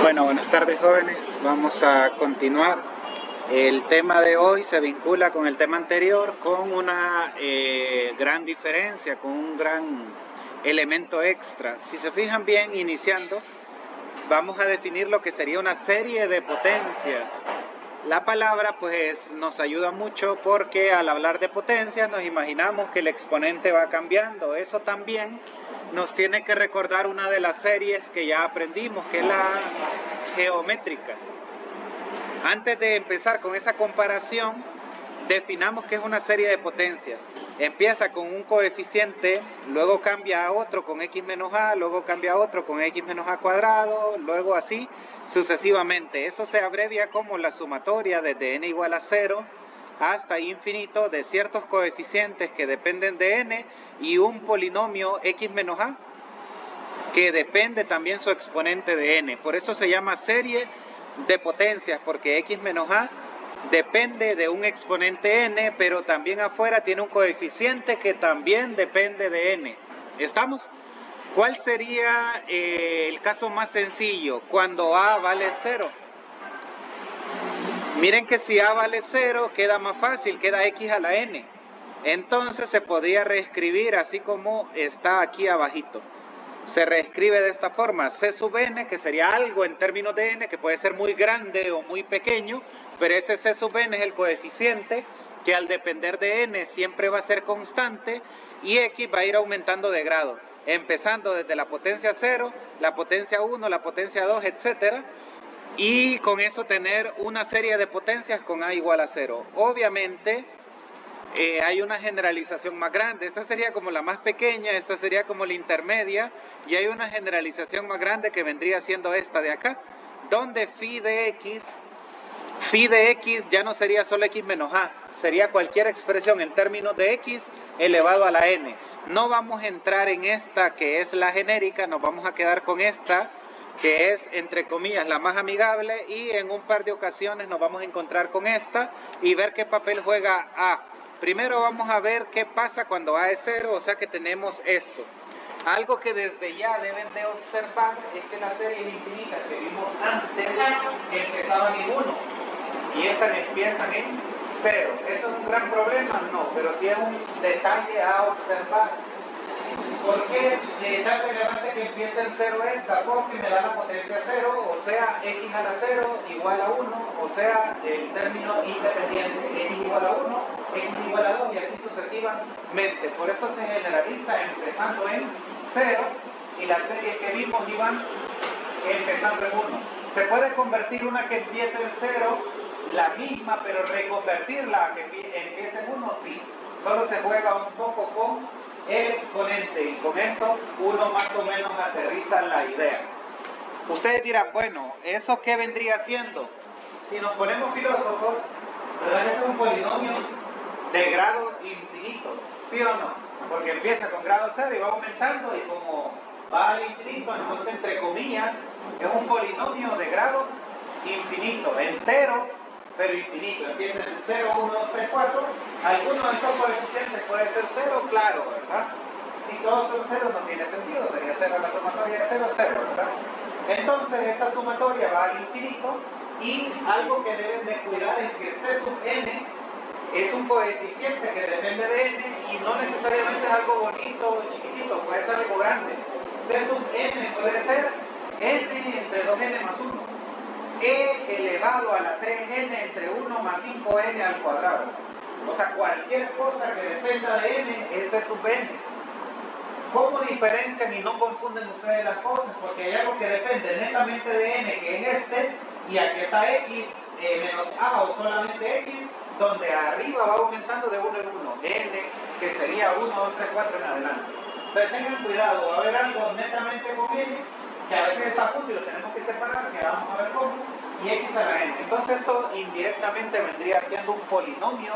Bueno, buenas tardes jóvenes, vamos a continuar. El tema de hoy se vincula con el tema anterior con una gran diferencia, con un gran elemento extra. Si se fijan bien, iniciando, vamos a definir lo que sería una serie de potencias. La palabra pues nos ayuda mucho porque al hablar de potencias nos imaginamos que el exponente va cambiando. Eso también nos tiene que recordar una de las series que ya aprendimos, que es la geométrica. Antes de empezar con esa comparación, definamos que es una serie de potencias. Empieza con un coeficiente, luego cambia a otro con x menos a, luego cambia a otro con x menos a cuadrado, luego así sucesivamente. Eso se abrevia como la sumatoria desde n igual a 0 hasta infinito de ciertos coeficientes que dependen de n y un polinomio x menos a que depende también su exponente de n. Por eso se llama serie de potencias, porque x menos a depende de un exponente n, pero también afuera tiene un coeficiente que también depende de n. ¿Estamos? ¿Cuál sería el caso más sencillo? Cuando a vale 0. Miren que si a vale 0 queda más fácil, queda x a la n. Entonces se podría reescribir así como está aquí abajito. Se reescribe de esta forma, c sub n, que sería algo en términos de n, que puede ser muy grande o muy pequeño, pero ese c sub n es el coeficiente que al depender de n siempre va a ser constante y x va a ir aumentando de grado, empezando desde la potencia 0, la potencia 1, la potencia 2, etcétera, y con eso tener una serie de potencias con a igual a 0. Obviamente hay una generalización más grande. Esta sería como la más pequeña, esta sería como la intermedia, y hay una generalización más grande que vendría siendo esta de acá, donde phi de x ya no sería solo x menos a, sería cualquier expresión en términos de x elevado a la n. No vamos a entrar en esta que es la genérica, nos vamos a quedar con esta que es entre comillas la más amigable, y en un par de ocasiones nos vamos a encontrar con esta y ver qué papel juega a. Primero vamos a ver qué pasa cuando a es 0, o sea que tenemos esto. Algo que desde ya deben de observar es que las series infinitas que vimos antes empezaban en 1 y estas empiezan en 0. ¿Eso es un gran problema? No, pero sí es un detalle a observar. ¿Por qué es tan relevante que empiece en 0 esta? Porque me da la potencia 0, o sea, x a la 0 igual a 1, o sea, el término independiente, x igual a 1, x igual a 2 y así sucesivamente. Por eso se generaliza empezando en 0 y las series que vimos iban empezando en 1. ¿Se puede convertir una que empiece en 0, la misma, pero reconvertirla a que empiece en 1? Sí. Solo se juega un poco con el exponente y con eso uno más o menos aterriza la idea. Ustedes dirán, bueno, ¿eso qué vendría siendo? Si nos ponemos filósofos, ¿verdad que es un polinomio de grado infinito? ¿Sí o no? Porque empieza con grado 0 y va aumentando, y como va al infinito, entonces entre comillas es un polinomio de grado infinito, entero, pero infinito. Empieza en 0, 1, 2, 3, 4. Alguno de estos coeficientes puede ser 0, claro, ¿verdad? Si todos son 0 no tiene sentido, sería 0 la sumatoria de 0, 0, ¿verdad? Entonces esta sumatoria va al infinito, y algo que deben de cuidar es que c sub n es un coeficiente que depende de n y no necesariamente es algo bonito o chiquitito, puede ser algo grande. C sub n puede ser n entre 2n más 1, e elevado a la 3n entre 1 más 5n al cuadrado. O sea, cualquier cosa que dependa de n es C sub n. ¿Cómo diferencian y no confunden ustedes las cosas? Porque hay algo que depende netamente de n, que es este, y aquí está x menos a o solamente x, donde arriba va aumentando de 1 en 1, n, que sería 1, 2, 3, 4 en adelante. Entonces tengan cuidado, va a haber algo netamente con n, que a veces está junto y lo tenemos que separar, que vamos a ver cómo, y x a la n. Entonces esto indirectamente vendría siendo un polinomio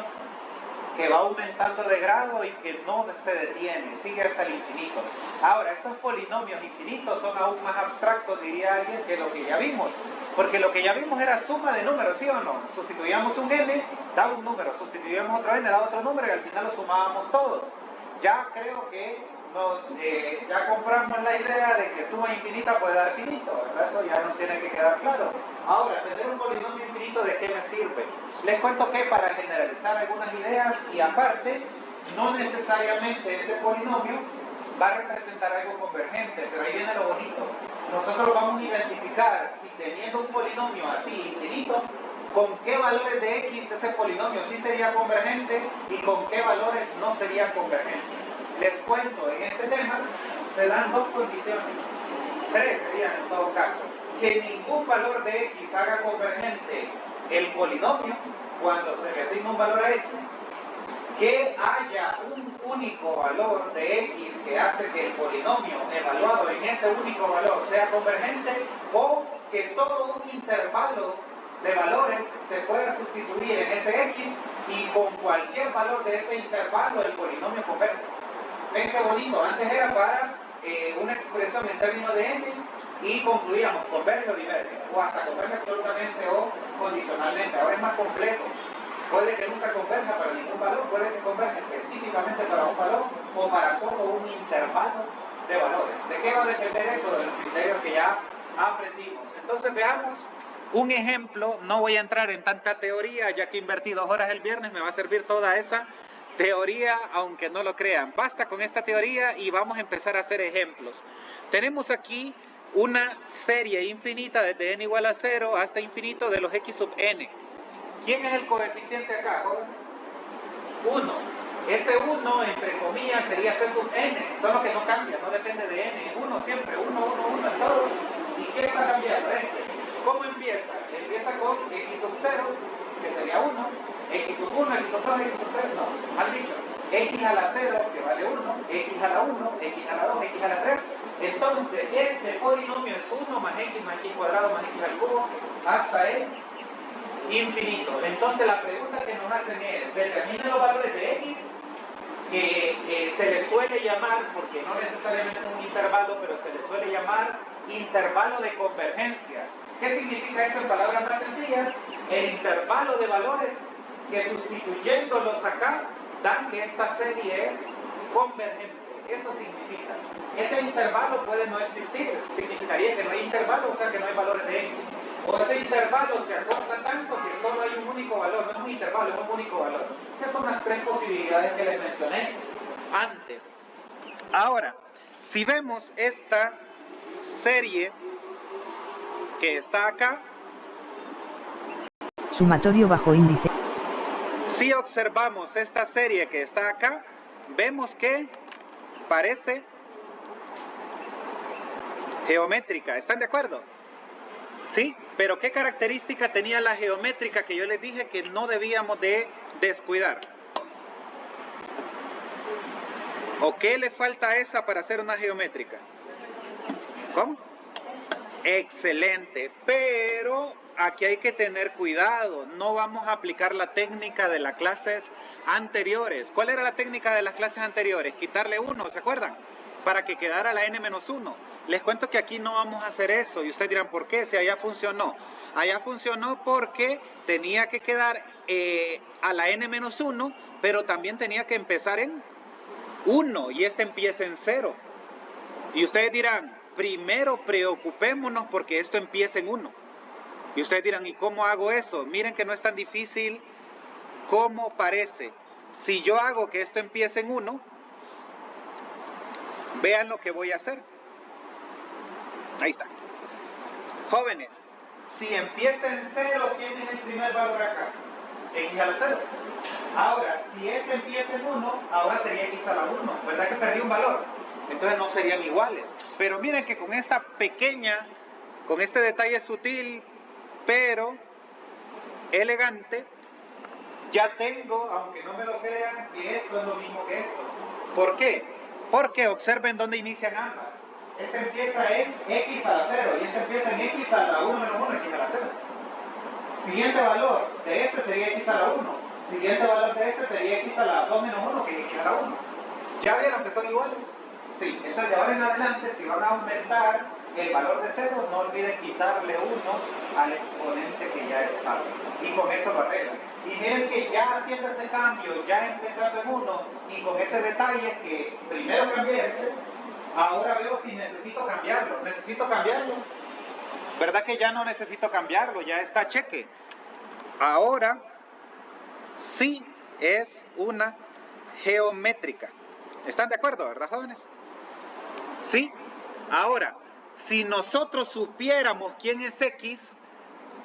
que va aumentando de grado y que no se detiene, sigue hasta el infinito. Ahora, estos polinomios infinitos son aún más abstractos, diría alguien, que lo que ya vimos, porque lo que ya vimos era suma de números, ¿sí o no? Sustituíamos un n, da un número, sustituíamos otro n, da otro número, y al final lo sumábamos todos. Ya creo que ya compramos la idea de que suma infinita puede dar finito, ¿verdad? Eso ya nos tiene que quedar claro. Ahora, tener un polinomio infinito, ¿de qué me sirve? Les cuento que para generalizar algunas ideas y aparte, no necesariamente ese polinomio va a representar algo convergente, pero ahí viene lo bonito. Nosotros vamos a identificar si teniendo un polinomio así infinito, con qué valores de x ese polinomio sí sería convergente y con qué valores no sería convergente. Les cuento, en este tema se dan dos condiciones, tres serían en todo caso: que ningún valor de x haga convergente el polinomio cuando se le asigna un valor a x, que haya un único valor de x que hace que el polinomio evaluado en ese único valor sea convergente, o que todo un intervalo de valores se pueda sustituir en ese x y con cualquier valor de ese intervalo el polinomio converge. ¿Ven qué bonito? Antes era para una expresión en términos de n y concluíamos converge o diverge, o hasta converge absolutamente o condicionalmente. Ahora es más complejo. Puede que nunca converja para ningún valor, puede que converja específicamente para un valor o para todo un intervalo de valores. ¿De qué va a depender eso? De los criterios que ya aprendimos. Entonces veamos un ejemplo. No voy a entrar en tanta teoría, ya que invertí 2 horas el viernes, me va a servir toda esa teoría, aunque no lo crean. Basta con esta teoría y vamos a empezar a hacer ejemplos. Tenemos aquí una serie infinita desde n igual a 0 hasta infinito de los x sub n. ¿Quién es el coeficiente acá, jóvenes? 1. Ese 1, entre comillas, sería c sub n, solo que no cambia, no depende de n, es 1 siempre, 1 en todo. ¿Y qué va cambiando? ¿Cómo empieza? Empieza con x sub 0, que sería 1, x sub 1, x sub 2, x sub 3, no, mal dicho, x a la 0, que vale 1, x a la 1, x a la 2, x a la 3. Entonces, este polinomio es 1 más x cuadrado más x al cubo hasta el infinito. Entonces la pregunta que nos hacen es: determinen los valores de x, que se le suele llamar, porque no necesariamente es un intervalo, pero se le suele llamar intervalo de convergencia. ¿Qué significa eso en palabras más sencillas? El intervalo de valores que, sustituyéndolos acá, dan que esta serie es convergente. Eso significa. Ese intervalo puede no existir, significaría que no hay intervalo, o sea que no hay valores de x. O ese intervalo se acorta tanto que solo hay un único valor, no es un intervalo, es un único valor. Esas son las tres posibilidades que les mencioné antes. Ahora, si vemos esta serie que está acá, sumatorio bajo índice. Si observamos esta serie que está acá, vemos que parece geométrica. ¿Están de acuerdo? ¿Sí? Pero ¿qué característica tenía la geométrica que yo les dije que no debíamos de descuidar? ¿O qué le falta a esa para hacer una geométrica? ¿Cómo? Excelente, pero aquí hay que tener cuidado. No vamos a aplicar la técnica de las clases anteriores. ¿Cuál era la técnica de las clases anteriores? Quitarle 1, ¿se acuerdan? Para que quedara la n-1. Les cuento que aquí no vamos a hacer eso. Y ustedes dirán, ¿por qué? Si allá funcionó. Allá funcionó porque tenía que quedar a la n-1, pero también tenía que empezar en 1 y este empieza en 0. Y ustedes dirán, primero preocupémonos porque esto empieza en 1. Y ustedes dirán, ¿y cómo hago eso? Miren que no es tan difícil como parece. Si yo hago que esto empiece en 1, vean lo que voy a hacer. Ahí está. Jóvenes, si empieza en 0, ¿quién es el primer valor acá? X a la 0. Ahora, si este empieza en 1, ahora sería X a la 1. ¿Verdad que perdí un valor? Entonces no serían iguales. Pero miren que con esta pequeña, con este detalle sutil, pero elegante, ya tengo, aunque no me lo crean, que esto es lo mismo que esto. ¿Por qué? Porque observen dónde inician ambas. Este empieza en x a la 0 y este empieza en x a la 1 menos 1, x a la 0. Siguiente valor de este sería x a la 1. Siguiente valor de este sería x a la 2 menos 1, que es x a la 1. ¿Ya vieron que son iguales? Sí. Entonces de ahora en adelante, si van a aumentar el valor de 0, no olviden quitarle 1 al exponente que ya está. Y con eso lo arreglan. Y miren que ya haciendo ese cambio, ya empezando en 1, y con ese detalle que primero cambié este, ahora veo si necesito cambiarlo. ¿Necesito cambiarlo? ¿Verdad que ya no necesito cambiarlo? Ya está cheque. Ahora sí es una geométrica. ¿Están de acuerdo, verdad, jóvenes? Sí. Ahora, si nosotros supiéramos quién es X,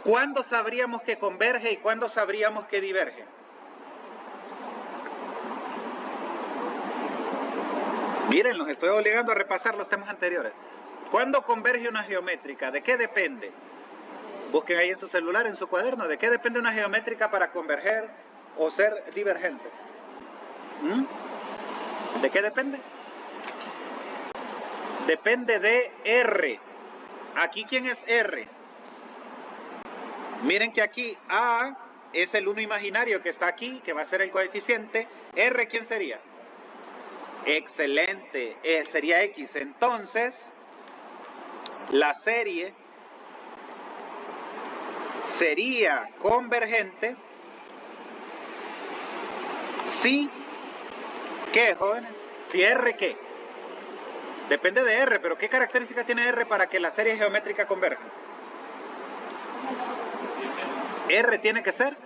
¿cuándo sabríamos que converge y cuándo sabríamos que diverge? Miren, los estoy obligando a repasar los temas anteriores. ¿Cuándo converge una geométrica? ¿De qué depende? Busquen ahí en su celular, en su cuaderno, ¿de qué depende una geométrica para converger o ser divergente? ¿De qué depende? Depende de R. ¿Aquí quién es R? Miren que aquí A es el 1 imaginario que está aquí, que va a ser el coeficiente. R, ¿quién sería? Excelente, sería X. Entonces, la serie sería convergente si, ¿qué, jóvenes? Si R, ¿qué? Depende de R, pero ¿qué característica tiene R para que la serie geométrica converja? R tiene que ser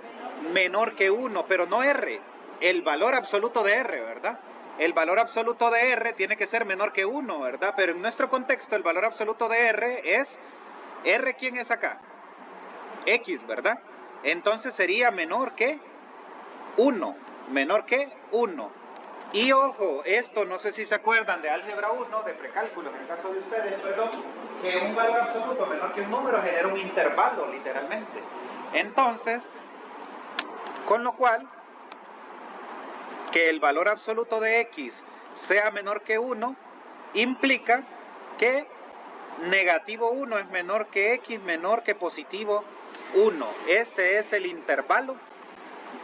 menor que 1, pero no R, el valor absoluto de R, ¿verdad? El valor absoluto de R tiene que ser menor que 1, ¿verdad? Pero en nuestro contexto el valor absoluto de R es... ¿R quién es acá? X, ¿verdad? Entonces sería menor que 1, menor que 1. Y ojo, esto no sé si se acuerdan de álgebra 1, de precálculo, en el caso de ustedes, perdón, que un valor absoluto menor que un número genera un intervalo, literalmente. Entonces, con lo cual, que el valor absoluto de X sea menor que 1, implica que negativo 1 es menor que X, menor que positivo 1. Ese es el intervalo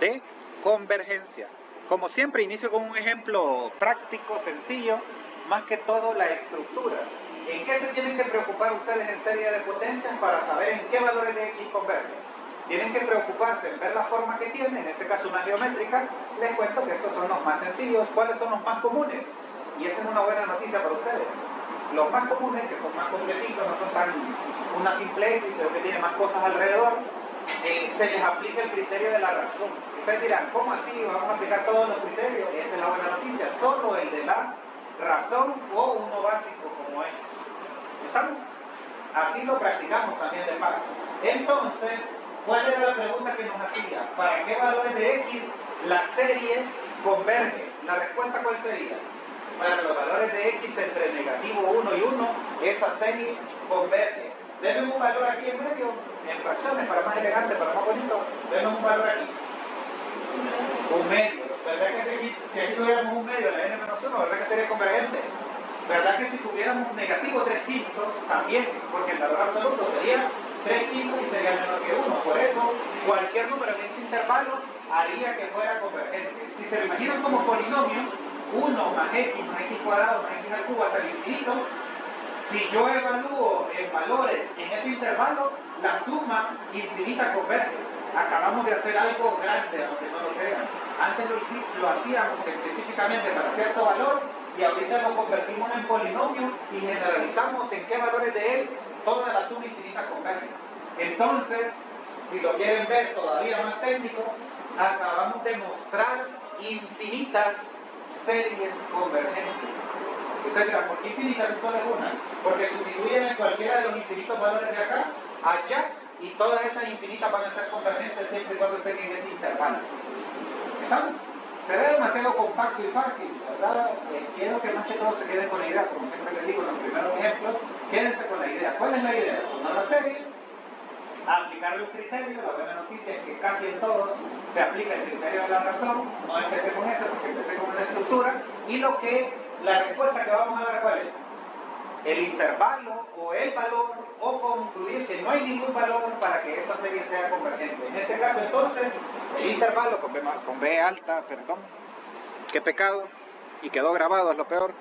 de convergencia. Como siempre, inicio con un ejemplo práctico, sencillo, más que todo la estructura. ¿En qué se tienen que preocupar ustedes en serie de potencias para saber en qué valores de X convergen? Tienen que preocuparse en ver la forma que tiene, en este caso una geométrica. Les cuento que estos son los más sencillos. ¿Cuáles son los más comunes? Y esa es una buena noticia para ustedes. Los más comunes, que son más completitos, no son tan una simple X, sino que tiene más cosas alrededor, se les aplica el criterio de la razón. Ustedes dirán, ¿cómo así vamos a aplicar todos los criterios? Esa es la buena noticia, solo el de la razón o uno básico como este. ¿Estamos? Así lo practicamos también de paso. Entonces, ¿cuál era la pregunta que nos hacía? ¿Para qué valores de X la serie converge? ¿La respuesta cuál sería? Para los valores de X entre negativo 1 y 1, esa serie converge. Denme un valor aquí en medio, en fracciones, para más elegante, para más bonito. Denme un valor aquí. Un medio. ¿Verdad que si aquí tuviéramos un medio en la n-1, verdad que sería convergente? ¿Verdad que si tuviéramos negativo 3 quintos, también? Porque el valor absoluto sería 3 quintos y sería menor que 1. Por eso, cualquier número en este intervalo haría que fuera convergente. Si se lo imaginan como polinomio, 1 más x cuadrado más x al cubo hasta el infinito, si yo evalúo en valores en ese intervalo, la suma infinita converge. Acabamos de hacer algo grande, aunque no lo crean. Antes lo hacíamos específicamente para cierto valor y ahorita lo convertimos en polinomio y generalizamos en qué valores de él toda la suma infinita converge. Entonces, si lo quieren ver todavía más técnico, acabamos de mostrar infinitas series convergentes. Ustedes dirán, ¿por qué infinitas si solo es una? Porque sustituyen en cualquiera de los infinitos valores de acá, allá, y todas esas infinitas van a ser convergentes siempre y cuando estén en ese intervalo. ¿Estamos? Se ve demasiado compacto y fácil, ¿verdad? Quiero que más que todo se queden con la idea, como siempre les digo en los primeros ejemplos, quédense con la idea. ¿Cuál es la idea? Tomar la serie, aplicar los criterios. La buena noticia es que casi en todos se aplica el criterio de la razón. No empecé con ese porque empecé con una estructura, y la respuesta que vamos a dar, ¿cuál es? El intervalo o el valor, o concluir que no hay ningún valor para que esa serie sea convergente. En este caso, entonces, el intervalo con B alta, perdón, qué pecado, y quedó grabado, es lo peor.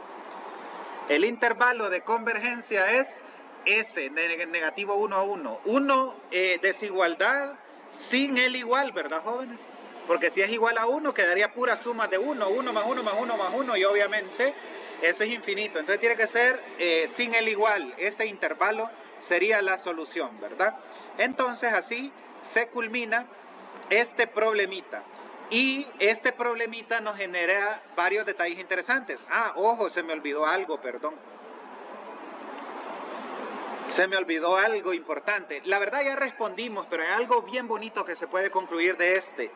El intervalo de convergencia es S, negativo 1 a 1. 1, desigualdad sin el igual, ¿verdad, jóvenes? Porque si es igual a 1, quedaría pura suma de 1, 1 más 1 más 1 más 1, y obviamente eso es infinito. Entonces tiene que ser sin el igual. Este intervalo sería la solución, ¿verdad? Entonces así se culmina este problemita. Y este problemita nos genera varios detalles interesantes. Ah, ojo, se me olvidó algo, perdón. Se me olvidó algo importante. La verdad ya respondimos, pero hay algo bien bonito que se puede concluir de este.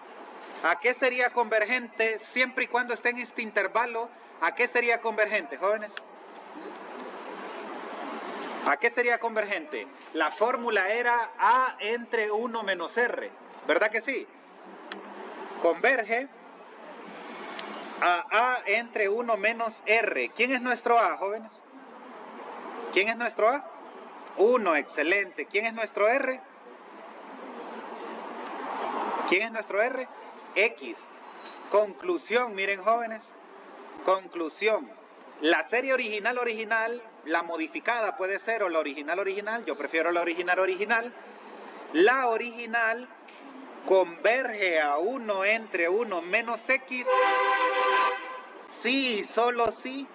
¿A qué sería convergente siempre y cuando esté en este intervalo? ¿A qué sería convergente, jóvenes? ¿A qué sería convergente? La fórmula era A entre 1 menos R, ¿verdad que sí? Converge a A entre 1 menos R. ¿Quién es nuestro A, jóvenes? ¿Quién es nuestro A? 1, excelente. ¿Quién es nuestro R? ¿Quién es nuestro R? X. Conclusión, miren, jóvenes. Conclusión. La serie original, la modificada puede ser, o la original, yo prefiero la original. La original converge a 1 entre 1 menos X, sí, solo sí,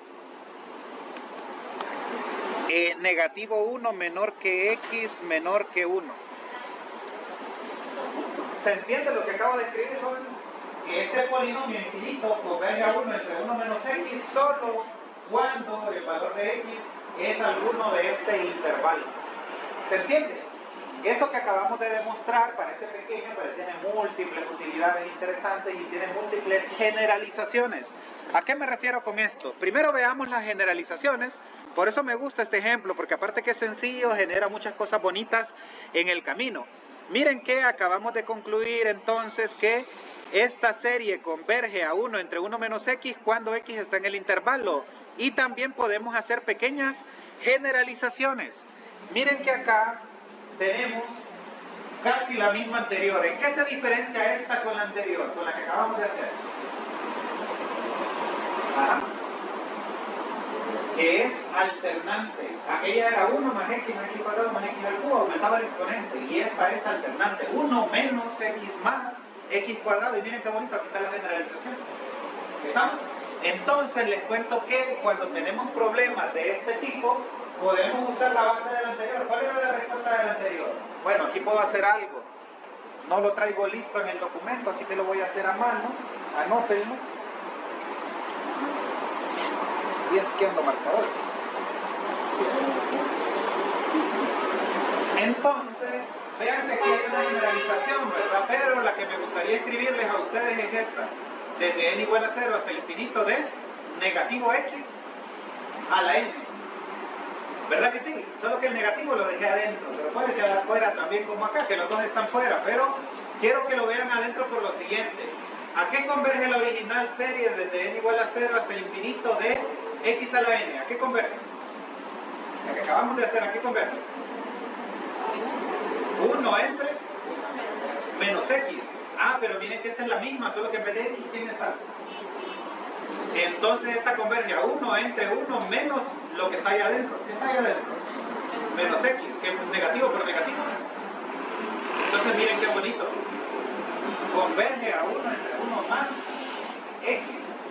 negativo 1 menor que X menor que 1. ¿Se entiende lo que acabo de escribir, jóvenes? Que este polinomio infinito converge a 1 entre 1 menos X solo cuando el valor de X es alguno de este intervalo. ¿Se entiende? Eso que acabamos de demostrar parece pequeño, pero tiene múltiples utilidades interesantes y tiene múltiples generalizaciones. ¿A qué me refiero con esto? Primero veamos las generalizaciones. Por eso me gusta este ejemplo, porque aparte que es sencillo, genera muchas cosas bonitas en el camino. Miren que acabamos de concluir entonces que esta serie converge a 1 entre 1 menos X cuando X está en el intervalo. Y también podemos hacer pequeñas generalizaciones. Miren que acá tenemos casi la misma anterior. ¿En qué se diferencia esta con la anterior, con la que acabamos de hacer? Ajá. Que es alternante. Aquella era 1 más x más x cuadrado más x al cubo, aumentaba el exponente. Y esta es alternante. 1 menos x más x cuadrado. Y miren qué bonito, aquí está la generalización. ¿Estamos? Entonces les cuento que cuando tenemos problemas de este tipo, podemos usar la base del anterior. ¿Cuál era la respuesta del anterior? Bueno, aquí puedo hacer algo. No lo traigo listo en el documento, así que lo voy a hacer a mano. Anótenlo. Si es que ando marcadores. Sí. Entonces, vean que aquí hay una generalización, ¿verdad? Pero la que me gustaría escribirles a ustedes es esta. Desde n igual a 0 hasta el infinito de negativo x a la n. ¿Verdad que sí? Solo que el negativo lo dejé adentro, pero puede quedar fuera también como acá, que los dos están fuera, pero quiero que lo vean adentro por lo siguiente. ¿A qué converge la original serie desde n igual a 0 hasta el infinito de x a la n? ¿A qué converge? La que acabamos de hacer, ¿a qué converge? 1 entre menos x. Ah, pero miren que esta es la misma, solo que en vez de x, ¿quién está? Entonces esta converge a 1 entre 1 menos lo que está ahí adentro. ¿Qué está ahí adentro? Menos x, que es negativo por negativo. Entonces miren qué bonito. Converge a 1 entre 1 más x.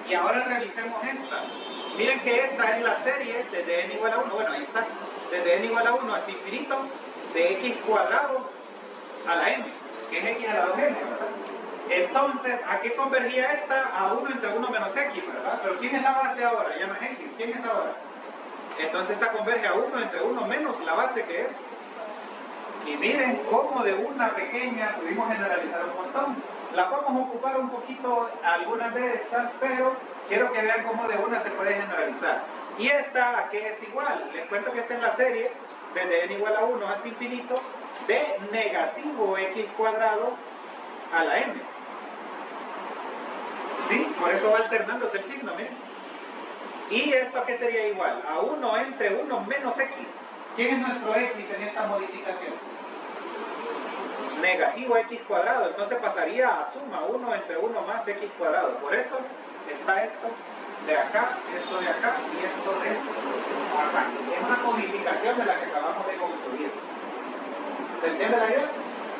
Y ahora revisemos esta. Miren que esta es la serie desde n igual a 1. Bueno, ahí está. Desde n igual a 1 hasta infinito de x cuadrado a la n, que es x a la 2n, ¿verdad? Entonces, ¿a qué convergía esta? A 1 entre 1 menos x, ¿verdad? Pero ¿quién es la base ahora? Ya no es x. ¿Quién es ahora? Entonces esta converge a 1 entre 1 menos la base que es. Y miren cómo de una pequeña pudimos generalizar un montón. La vamos a ocupar un poquito algunas de estas, pero quiero que vean cómo de una se puede generalizar. Y esta, ¿a qué es igual? Les cuento que esta es la serie desde n igual a 1 hasta infinito de negativo x cuadrado a la n. ¿Sí? Por eso va alternándose el signo, miren. ¿Y esto a qué sería igual? A 1 entre 1 menos x. ¿Quién es nuestro x en esta modificación? Negativo x cuadrado. Entonces pasaría a suma 1 entre 1 más x cuadrado. Por eso está esto de acá, esto de acá y esto de acá. Es una modificación de la que acabamos de construir. ¿Se entiende la idea?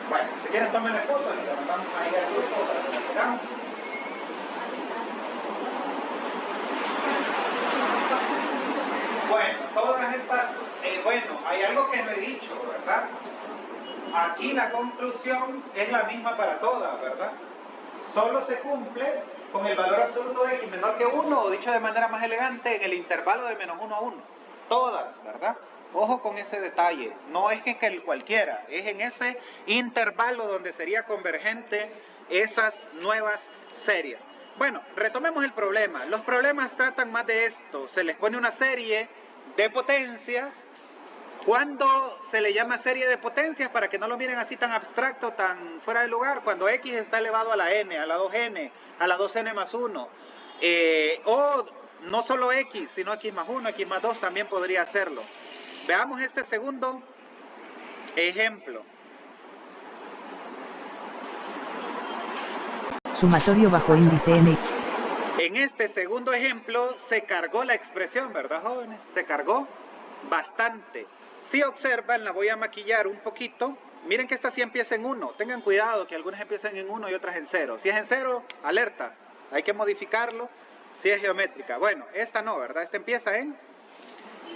Bueno, si quieren tomen fotos y la mandamos ahí al grupo para que la tengamos. Bueno, todas estas, bueno, hay algo que no he dicho, ¿verdad? Aquí la conclusión es la misma para todas, ¿verdad? Solo se cumple con el valor absoluto de x menor que 1, o dicho de manera más elegante, en el intervalo de menos 1 a 1. Todas, ¿verdad? Ojo con ese detalle. No es que cualquiera, es en ese intervalo donde sería convergente esas nuevas series. Bueno, retomemos el problema. Los problemas tratan más de esto. Se les pone una serie de potencias. ¿Cuándo se le llama serie de potencias? Para que no lo miren así tan abstracto, tan fuera de lugar. Cuando x está elevado a la n, a la 2n, a la 2n más 1. O no solo x, sino x más 1, x más 2 también podría hacerlo. Veamos este segundo ejemplo. Sumatorio bajo índice n. En este segundo ejemplo se cargó la expresión, ¿verdad, jóvenes? Se cargó bastante. Si observan, la voy a maquillar un poquito. Miren que esta sí empieza en 1. Tengan cuidado que algunas empiezan en 1 y otras en 0. Si es en 0, alerta. Hay que modificarlo si es geométrica. Bueno, esta no, ¿verdad? Esta empieza en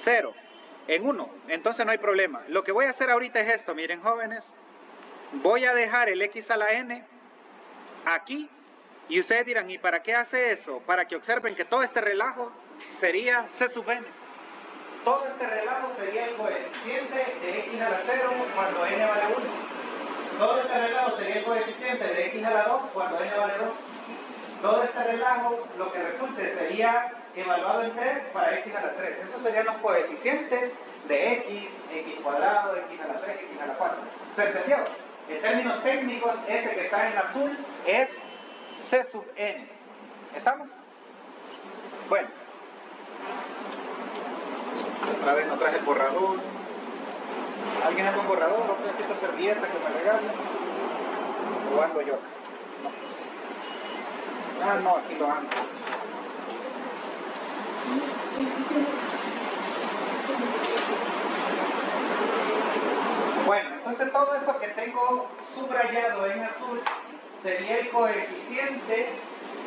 0, en 1. Entonces no hay problema. Lo que voy a hacer ahorita es esto, miren, jóvenes. Voy a dejar el x a la n aquí. Y ustedes dirán, ¿y para qué hace eso? Para que observen que todo este relajo sería c sub n. Todo este relajo sería el coeficiente de x a la 0 cuando n vale 1. Todo este relajo sería el coeficiente de x a la 2 cuando n vale 2. Todo este relajo, lo que resulte sería evaluado en 3 para x a la 3. Esos serían los coeficientes de x cuadrado, x a la 3, x a la 4. ¿Se entendió? En términos técnicos, ese que está en azul es c sub n. ¿Estamos? Bueno. Otra vez no traje el borrador. ¿Alguien anda un borrador? ¿O necesito servilleta que me regale? ¿O ando yo acá? No. Ah, no, aquí lo ando. Bueno, entonces todo eso que tengo subrayado en azul sería el coeficiente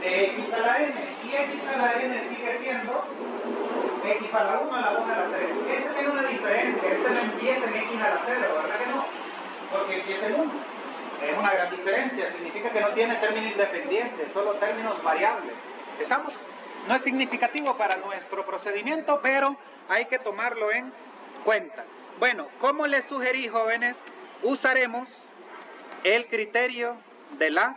de x a la n. Y x a la n sigue siendo x a la 1, a la 2, a la 3. Este tiene una diferencia, este no empieza en x a la 0, ¿verdad que no? Porque empieza en 1. Es una gran diferencia, significa que no tiene término independiente, solo términos variables. ¿Estamos? No es significativo para nuestro procedimiento, pero hay que tomarlo en cuenta. Bueno, como les sugerí, jóvenes, usaremos el criterio de la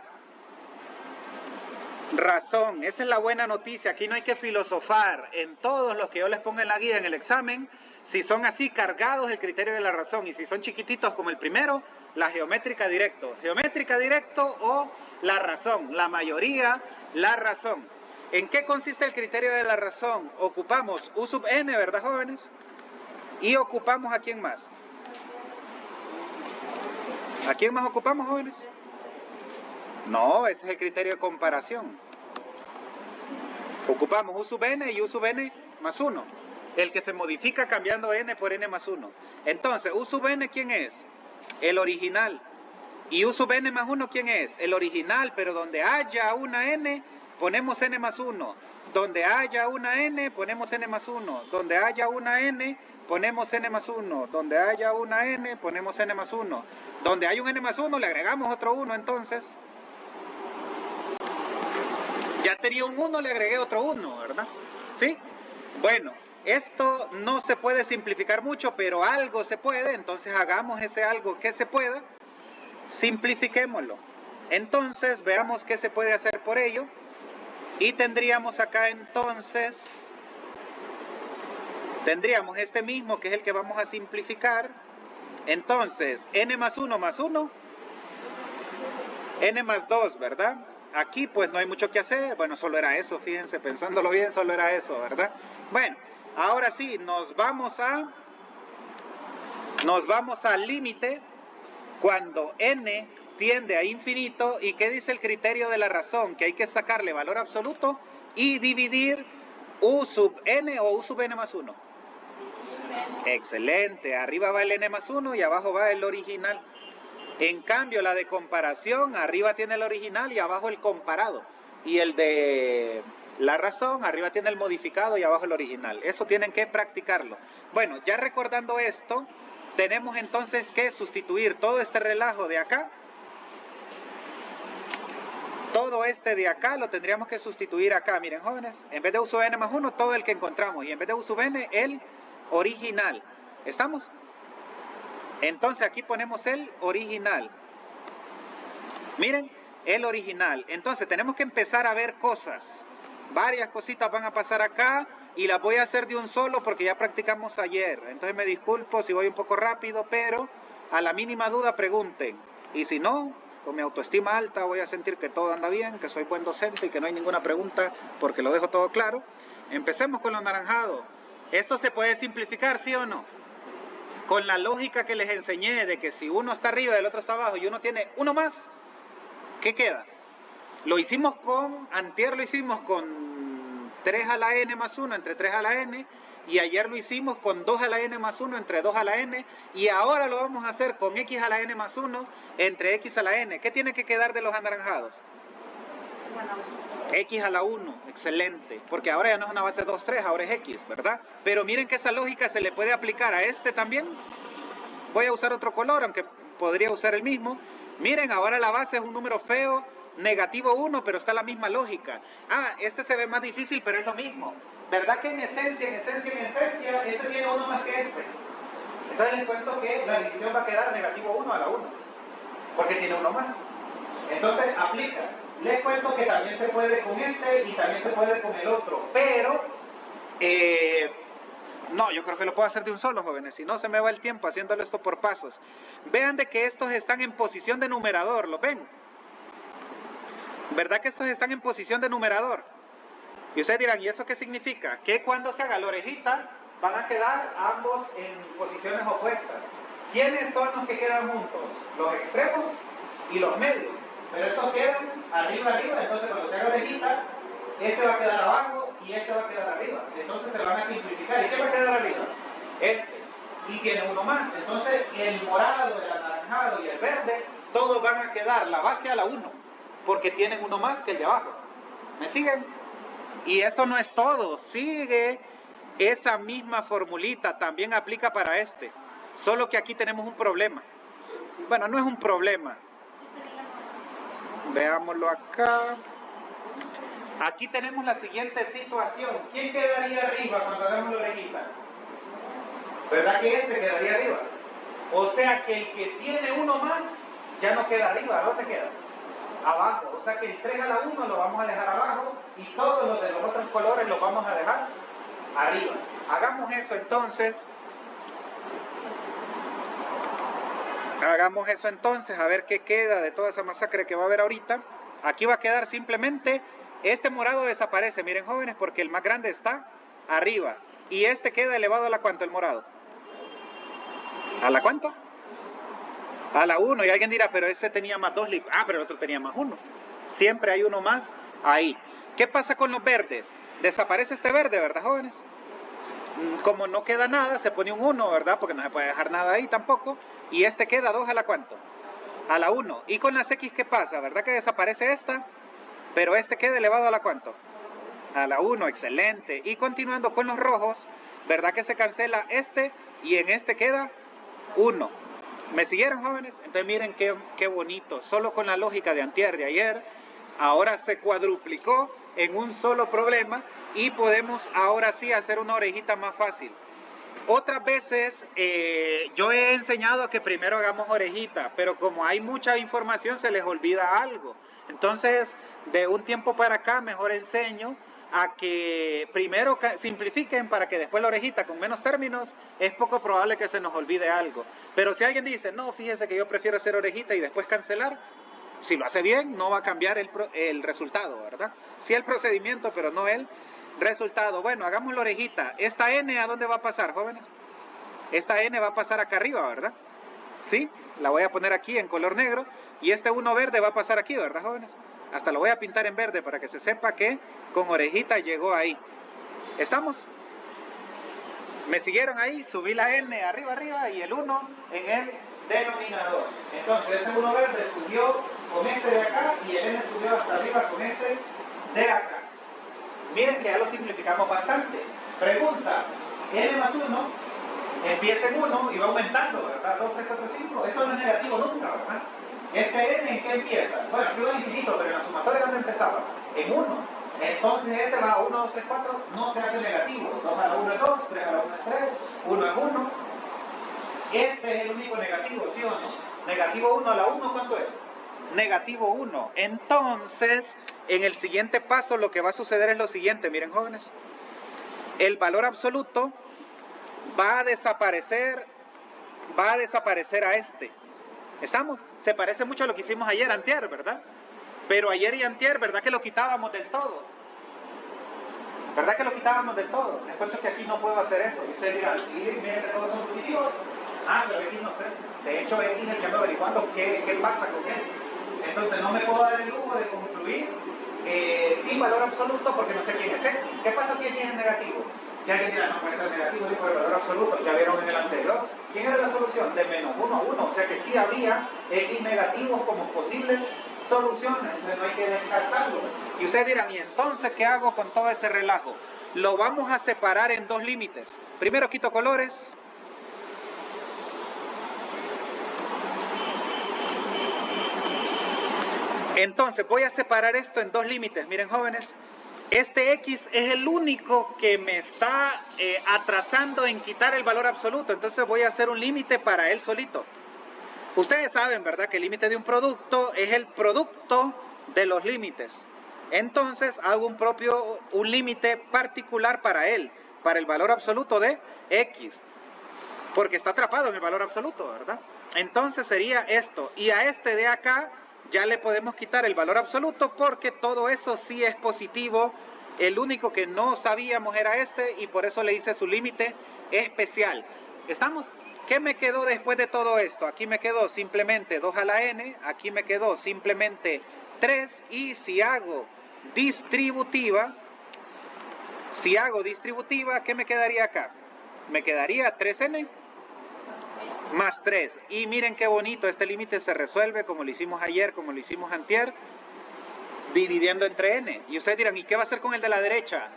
razón. Esa es la buena noticia. Aquí no hay que filosofar. En todos los que yo les ponga en la guía en el examen, si son así cargados el criterio de la razón, y si son chiquititos como el primero, la geométrica directo. Geométrica directo o la razón. La mayoría, la razón. ¿En qué consiste el criterio de la razón? Ocupamos u sub n, ¿verdad, jóvenes? Y ocupamos ¿a quién más? ¿A quién más ocupamos, jóvenes? No, ese es el criterio de comparación. Ocupamos u sub n y u sub n más 1. El que se modifica cambiando n por n más 1. Entonces, u sub n, ¿quién es? El original. Y u sub n más 1, ¿quién es? El original, pero donde haya una n, ponemos n más 1. Donde haya una n, ponemos n más 1. Donde haya una n, ponemos n más 1. Donde haya una n, ponemos n más 1. Donde hay un n más 1, le agregamos otro 1, entonces. Ya tenía un 1, le agregué otro 1, ¿verdad? ¿Sí? Bueno, esto no se puede simplificar mucho, pero algo se puede, entonces hagamos ese algo que se pueda, simplifiquémoslo. Entonces, veamos qué se puede hacer por ello. Y tendríamos acá entonces, tendríamos este mismo que es el que vamos a simplificar. Entonces, n más 1 más 1, n más 2, ¿verdad? Aquí pues no hay mucho que hacer, bueno, solo era eso, fíjense, pensándolo bien, solo era eso, ¿verdad? Bueno, ahora sí, nos vamos al límite cuando n tiende a infinito. ¿Y qué dice el criterio de la razón? Que hay que sacarle valor absoluto y dividir U sub n o U sub n más 1. Excelente, arriba va el n más 1 y abajo va el original. En cambio, la de comparación, arriba tiene el original y abajo el comparado. Y el de la razón, arriba tiene el modificado y abajo el original. Eso tienen que practicarlo. Bueno, ya recordando esto, tenemos entonces que sustituir todo este relajo de acá. Todo este de acá lo tendríamos que sustituir acá. Miren, jóvenes, en vez de U sub n más 1, todo el que encontramos. Y en vez de U sub n, el original. ¿Estamos? Entonces aquí ponemos el original. Miren, el original. Entonces tenemos que empezar a ver cosas. Varias cositas van a pasar acá y las voy a hacer de un solo porque ya practicamos ayer. Entonces me disculpo si voy un poco rápido, pero a la mínima duda pregunten. Y si no, con mi autoestima alta voy a sentir que todo anda bien, que soy buen docente y que no hay ninguna pregunta porque lo dejo todo claro. Empecemos con lo anaranjado. ¿Eso se puede simplificar, sí o no? Con la lógica que les enseñé de que si uno está arriba y el otro está abajo y uno tiene uno más, ¿qué queda? Lo hicimos antier lo hicimos con 3 a la n más 1 entre 3 a la n, y ayer lo hicimos con 2 a la n más 1 entre 2 a la n, y ahora lo vamos a hacer con x a la n más 1 entre x a la n. ¿Qué tiene que quedar de los anaranjados? X a la 1, excelente, porque ahora ya no es una base 2, 3, ahora es X, ¿verdad? Pero miren que esa lógica se le puede aplicar a este también. Voy a usar otro color, aunque podría usar el mismo. Miren, ahora la base es un número feo, negativo 1, pero está la misma lógica. Ah, este se ve más difícil, pero es lo mismo. ¿Verdad que en esencia, este tiene uno más que este? Entonces les cuento que la división va a quedar negativo 1 a la 1, porque tiene uno más. Entonces aplica. Les cuento que también se puede con este y también se puede con el otro, pero no, yo creo que lo puedo hacer de un solo, jóvenes, si no se me va el tiempo haciéndolo esto por pasos. Vean de que estos están en posición de numerador, ¿lo ven? ¿Verdad que estos están en posición de numerador? Y ustedes dirán, ¿y eso qué significa? Que cuando se haga la orejita van a quedar ambos en posiciones opuestas. ¿Quiénes son los que quedan juntos? Los extremos y los medios. Pero estos quedan arriba, entonces cuando se haga orejita, este va a quedar abajo y este va a quedar arriba. Entonces se van a simplificar. ¿Y qué va a quedar arriba? Este. Y tiene uno más. Entonces el morado, el anaranjado y el verde, todos van a quedar la base a la 1, porque tienen uno más que el de abajo. ¿Me siguen? Y eso no es todo. Sigue esa misma formulita, también aplica para este. Solo que aquí tenemos un problema. Bueno, no es un problema. Veámoslo acá. Aquí tenemos la siguiente situación. ¿Quién quedaría arriba cuando hagamos la orejita? ¿Verdad que este quedaría arriba? O sea que el que tiene uno más ya no queda arriba. ¿Dónde queda? Abajo. O sea que el 3 a la 1 lo vamos a dejar abajo y todos los de los otros colores los vamos a dejar arriba. Hagamos eso entonces. Hagamos eso entonces, a ver qué queda de toda esa masacre que va a haber ahorita. Aquí va a quedar simplemente, este morado desaparece, miren jóvenes, porque el más grande está arriba. Y este queda elevado a la ¿cuánto el morado? ¿A la cuánto? A la 1. Y alguien dirá, pero este tenía más 2 lip. Ah, pero el otro tenía más 1. Siempre hay uno más ahí. ¿Qué pasa con los verdes? Desaparece este verde, ¿verdad, jóvenes? Como no queda nada, se pone un 1, ¿verdad? Porque no se puede dejar nada ahí tampoco. Y este queda 2 a la ¿cuánto? A la 1. Y con las X, ¿qué pasa? ¿Verdad que desaparece esta? Pero este queda elevado a la ¿cuánto? A la 1, excelente. Y continuando con los rojos, ¿verdad que se cancela este? Y en este queda 1. ¿Me siguieron, jóvenes? Entonces miren qué bonito. Solo con la lógica de antier, de ayer, ahora se cuadruplicó en un solo problema y podemos ahora sí hacer una orejita más fácil. Otras veces yo he enseñado a que primero hagamos orejita, pero como hay mucha información se les olvida algo. Entonces, de un tiempo para acá, mejor enseño a que primero simplifiquen para que después la orejita con menos términos, es poco probable que se nos olvide algo. Pero si alguien dice, no, fíjese que yo prefiero hacer orejita y después cancelar, si lo hace bien, no va a cambiar el resultado, ¿verdad? Sí el procedimiento, pero no el resultado. Bueno, hagamos la orejita. ¿Esta N a dónde va a pasar, jóvenes? Esta N va a pasar acá arriba, ¿verdad? ¿Sí? La voy a poner aquí en color negro. Y este 1 verde va a pasar aquí, ¿verdad, jóvenes? Hasta lo voy a pintar en verde para que se sepa que con orejita llegó ahí. ¿Estamos? ¿Me siguieron ahí? Subí la n arriba y el 1 en el denominador. Entonces ese 1 verde subió con este de acá y el n subió hasta arriba con este de acá. Miren que ya lo simplificamos bastante. Pregunta, n más 1 empieza en 1 y va aumentando, ¿verdad? 2, 3, 4, 5. Esto no es negativo nunca, ¿verdad? Este n en qué empieza? Bueno, aquí va en infinito, pero en la sumatoria ¿dónde empezaba? En 1. Entonces este va a 1, 2, 3, 4, no se hace negativo. 2 a la 1 es 2, 3 a la 1 es 3, 1 es 1. Este es el único negativo, ¿sí o no? Negativo 1 a la 1, ¿cuánto es? Negativo 1. Entonces, en el siguiente paso lo que va a suceder es lo siguiente, miren jóvenes. El valor absoluto va a desaparecer a este. ¿Estamos? Se parece mucho a lo que hicimos ayer, antier, ¿verdad? Pero ayer y antier, ¿verdad que lo quitábamos del todo? ¿Verdad que lo quitábamos del todo? Les cuento que aquí no puedo hacer eso. Y ustedes dirán, sí, miren que todos son positivos. Ah, pero X no sé. De hecho, X es el que ando averiguando qué pasa con él. Entonces no me puedo dar el lujo de concluir sin valor absoluto porque no sé quién es X. ¿Qué pasa si X es negativo? Que alguien dirá, no puede ser negativo ni por el valor absoluto. Ya vieron en el anterior. ¿Quién era la solución? De menos 1 a 1. O sea que sí había X negativos como posibles soluciones, entonces no hay que descartarlos. Y ustedes dirán, ¿y entonces qué hago con todo ese relajo? Lo vamos a separar en dos límites. Primero quito colores. Entonces voy a separar esto en dos límites. Miren jóvenes, este X es el único que me está atrasando en quitar el valor absoluto. Entonces voy a hacer un límite para él solito. Ustedes saben, ¿verdad?, que el límite de un producto es el producto de los límites. Entonces hago un límite particular para él, para el valor absoluto de X, porque está atrapado en el valor absoluto, ¿verdad? Entonces sería esto, y a este de acá ya le podemos quitar el valor absoluto porque todo eso sí es positivo. El único que no sabíamos era este y por eso le hice su límite especial. ¿Estamos? ¿Qué me quedó después de todo esto? Aquí me quedó simplemente 2 a la n, aquí me quedó simplemente 3 y si hago distributiva, ¿qué me quedaría acá? Me quedaría 3n más 3. Y miren qué bonito, este límite se resuelve como lo hicimos ayer, como lo hicimos antier, dividiendo entre n. Y ustedes dirán, ¿y qué va a hacer con el de la derecha?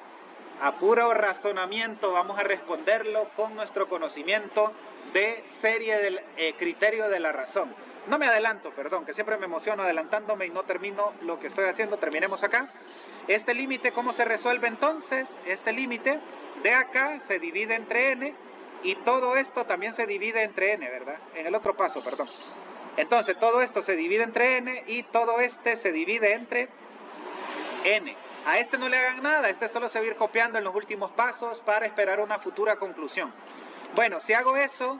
A puro razonamiento vamos a responderlo con nuestro conocimiento de serie del criterio de la razón. No me adelanto, perdón, que siempre me emociono adelantándome y no termino lo que estoy haciendo. Terminemos acá. Este límite, ¿cómo se resuelve entonces? Este límite de acá se divide entre n y todo esto también se divide entre n, ¿verdad? En el otro paso, perdón. Entonces todo esto se divide entre n y todo este se divide entre n. A este no le hagan nada, este solo se va a ir copiando en los últimos pasos para esperar una futura conclusión. Bueno, si hago eso,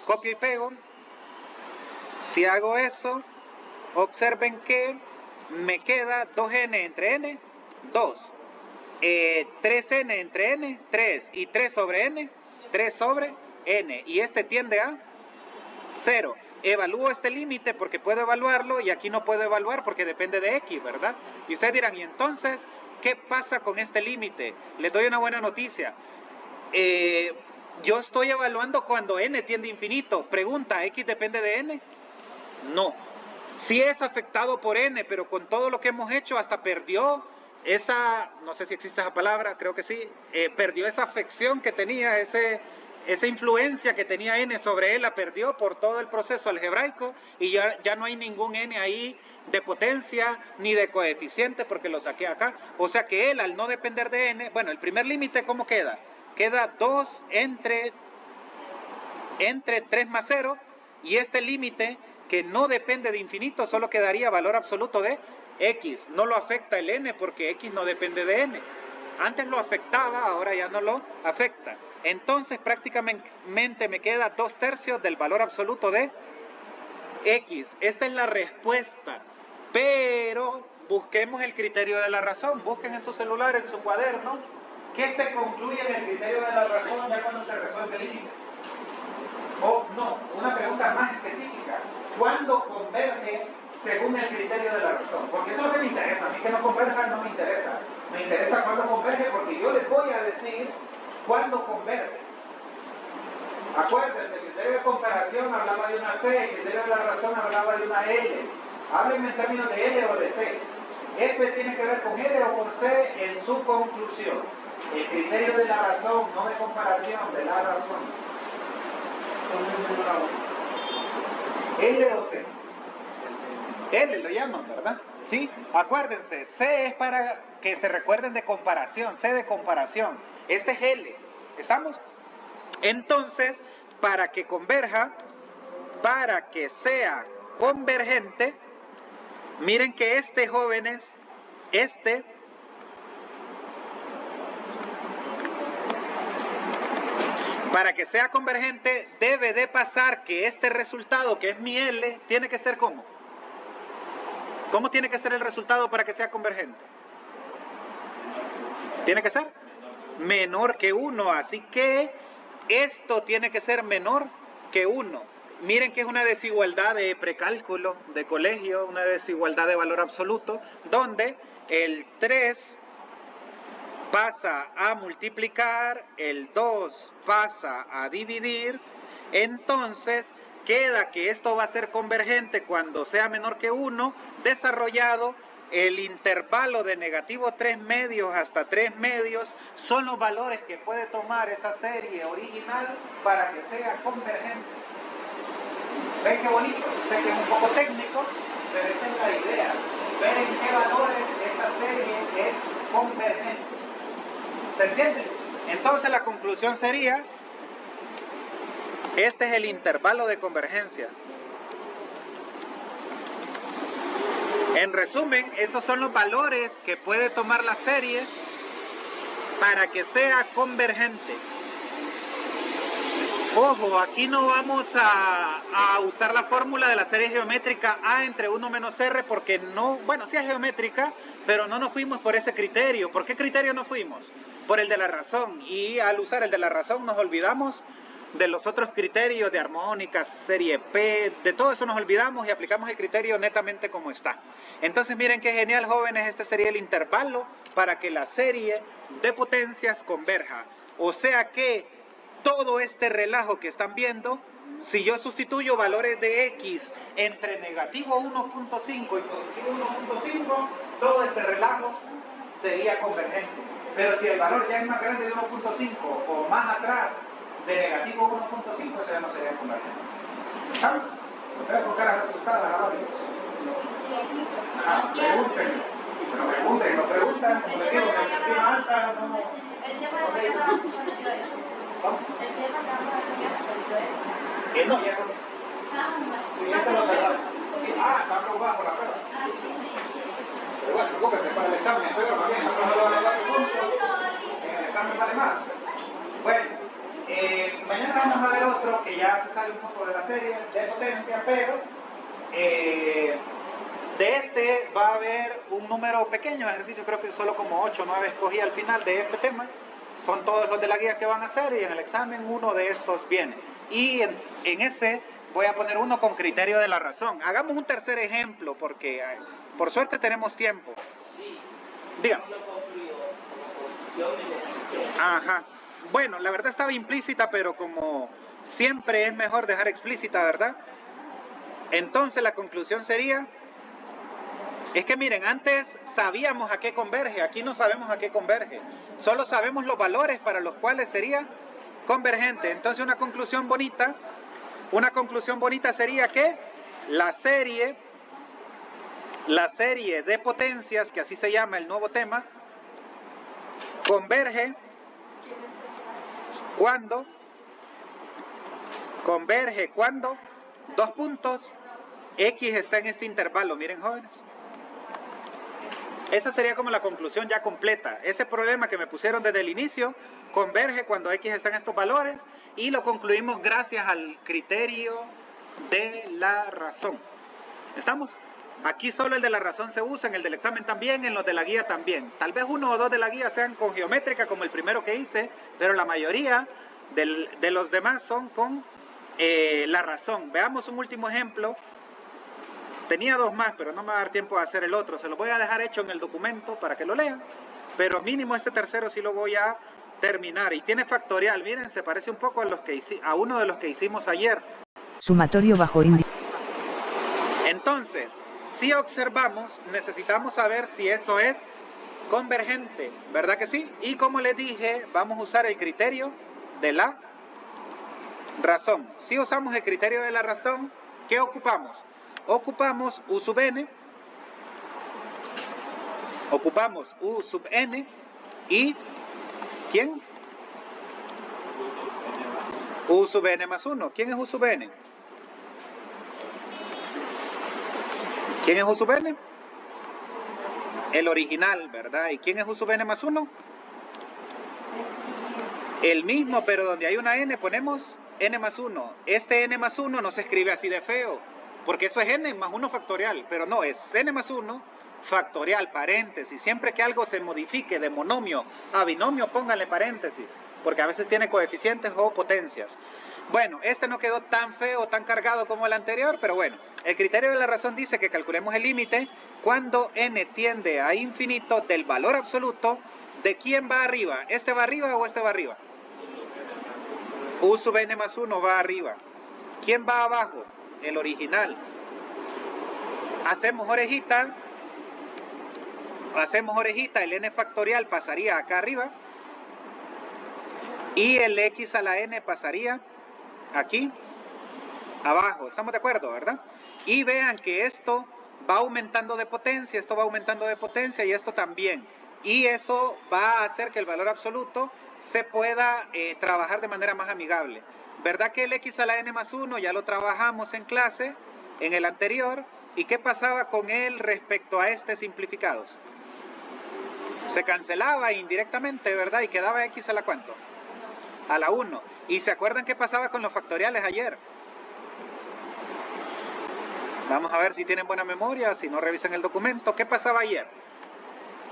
copio y pego. Si hago eso, observen que me queda 2n entre n, 2. 3n entre n, 3. Y 3 sobre n, 3 sobre n. Y este tiende a 0. Evalúo este límite porque puedo evaluarlo y aquí no puedo evaluar porque depende de x, ¿verdad? Y ustedes dirán, ¿y entonces qué pasa con este límite? Les doy una buena noticia. Yo estoy evaluando cuando n tiende a infinito. Pregunta, ¿x depende de n? No. Sí es afectado por n, pero con todo lo que hemos hecho hasta perdió esa, no sé si existe esa palabra, creo que sí, perdió esa afección que tenía, esa influencia que tenía n sobre él, la perdió por todo el proceso algebraico y ya no hay ningún n ahí de potencia ni de coeficiente porque lo saqué acá. O sea que él, al no depender de n, bueno, el primer límite, ¿cómo queda? Queda 2 entre 3 más 0 y este límite que no depende de infinito solo quedaría valor absoluto de x. No lo afecta el n porque x no depende de n. Antes lo afectaba, ahora ya no lo afecta. Entonces prácticamente me queda 2/3 del valor absoluto de x. Esta es la respuesta. Pero busquemos el criterio de la razón. Busquen en su celular, en su cuaderno, ¿qué se concluye en el criterio de la razón ya cuando se resuelve el límite? O no, una pregunta más específica. ¿Cuándo converge según el criterio de la razón? Porque eso es lo que me interesa. A mí que no converja no me interesa. Me interesa cuándo converge porque yo les voy a decir cuándo converge. Acuérdense, el criterio de comparación hablaba de una C, el criterio de la razón hablaba de una L. Háblenme en términos de L o de C. Este tiene que ver con L o con C en su conclusión. El criterio de la razón, no de comparación, de la razón. L o C. L lo llaman, ¿verdad? Sí, acuérdense, C es para que se recuerden de comparación, C de comparación. Este es L, ¿estamos? Entonces, para que converja, para que sea convergente, miren que jóvenes, para que sea convergente, debe de pasar que este resultado, que es mi L, tiene que ser ¿cómo? ¿Cómo tiene que ser el resultado para que sea convergente? Tiene que ser menor que 1, así que esto tiene que ser menor que 1. Miren que es una desigualdad de precálculo de colegio, una desigualdad de valor absoluto, donde el 3 pasa a multiplicar, el 2 pasa a dividir, entonces queda que esto va a ser convergente cuando sea menor que 1, desarrollado el intervalo de negativo 3 medios hasta 3 medios, son los valores que puede tomar esa serie original para que sea convergente. ¿Ven qué bonito? Sé que es un poco técnico, pero esa es la idea. Ver en qué valores esta serie es convergente. ¿Se entiende? Entonces la conclusión sería, este es el intervalo de convergencia. En resumen, esos son los valores que puede tomar la serie para que sea convergente. Ojo, aquí no vamos a usar la fórmula de la serie geométrica A entre 1 menos R porque no, bueno, sí es geométrica, pero no nos fuimos por ese criterio. ¿Por qué criterio no fuimos? Por el de la razón. Y al usar el de la razón nos olvidamos de los otros criterios de armónicas, serie P, de todo eso nos olvidamos y aplicamos el criterio netamente como está. Entonces miren qué genial, jóvenes, este sería el intervalo para que la serie de potencias converja. O sea que todo este relajo que están viendo, si yo sustituyo valores de X entre negativo 1.5 y positivo 1.5, todo este relajo sería convergente. Pero si el valor ya es más grande de 1.5 o más atrás de negativo 1.5, eso ya no sería convergente. ¿Estamos? ¿Lo veo con caras asustadas a varios? Pregunten. No preguntan, como les digo, en la estima alta no. El tema de la eso. El tema que vamos a cambiar no, ya no. Sí, este lo cerraron. Está preocupado por la prueba. Pero bueno, preocúpense para el examen, estoy bien, después no lo van a dar puntos. En el examen vale más. Bueno, mañana vamos a ver otro que ya se sale un poco de la serie de potencia, pero de este va a haber un número pequeño de ejercicios, creo que solo como 8 o 9 escogí al final de este tema. Son todos los de la guía que van a hacer y en el examen uno de estos viene. Y en ese voy a poner uno con criterio de la razón. Hagamos un tercer ejemplo porque por suerte tenemos tiempo. Dígame. Ajá. Bueno, la verdad estaba implícita, pero como siempre es mejor dejar explícita, ¿verdad? Entonces la conclusión sería, es que miren, antes sabíamos a qué converge, aquí no sabemos a qué converge. Solo sabemos los valores para los cuales sería convergente. Entonces una conclusión bonita sería que la serie de potencias, que así se llama el nuevo tema, converge cuando, dos puntos, X está en este intervalo, miren jóvenes. Esa sería como la conclusión ya completa. Ese problema que me pusieron desde el inicio converge cuando X está en estos valores y lo concluimos gracias al criterio de la razón. ¿Estamos? Aquí solo el de la razón se usa, en el del examen también, en los de la guía también. Tal vez uno o dos de la guía sean con geométrica como el primero que hice, pero la mayoría de los demás son con la razón. Veamos un último ejemplo. Tenía dos más, pero no me va a dar tiempo de hacer el otro. Se lo voy a dejar hecho en el documento para que lo lean. pero mínimo este tercero sí lo voy a terminar. Y tiene factorial, miren, se parece un poco a uno de los que hicimos ayer. Sumatorio bajo índice. Entonces, si observamos, necesitamos saber si eso es convergente, ¿verdad que sí? Y como les dije, vamos a usar el criterio de la razón. Si usamos el criterio de la razón, ¿qué ocupamos? Ocupamos U sub n, ocupamos U sub n y ¿quién? U sub n más 1. ¿Quién es U sub n? ¿Quién es U sub n? El original, ¿verdad? ¿Y quién es U sub n más 1? El mismo, pero donde hay una n ponemos n más 1. Este n más 1 no se escribe así de feo, porque eso es n más 1 factorial, pero no, es n más 1 factorial, paréntesis. Siempre que algo se modifique de monomio a binomio, pónganle paréntesis, porque a veces tiene coeficientes o potencias. Bueno, este no quedó tan feo, tan cargado como el anterior, pero bueno, el criterio de la razón dice que calculemos el límite cuando n tiende a infinito del valor absoluto. ¿De quién va arriba? ¿Este va arriba o este va arriba? U sub n más 1 va arriba. ¿Quién va abajo? El original. Hacemos orejita, el n factorial pasaría acá arriba y el x a la n pasaría aquí abajo. ¿Estamos de acuerdo, verdad? Y vean que esto va aumentando de potencia, esto va aumentando de potencia y esto también. Y eso va a hacer que el valor absoluto se pueda trabajar de manera más amigable. ¿Verdad que el x a la n más 1 ya lo trabajamos en clase, en el anterior? ¿Y qué pasaba con él respecto a este simplificados? Se cancelaba indirectamente, ¿verdad? Y quedaba x a la ¿cuánto? A la 1. ¿Y se acuerdan qué pasaba con los factoriales ayer? Vamos a ver si tienen buena memoria, si no revisan el documento. ¿Qué pasaba ayer?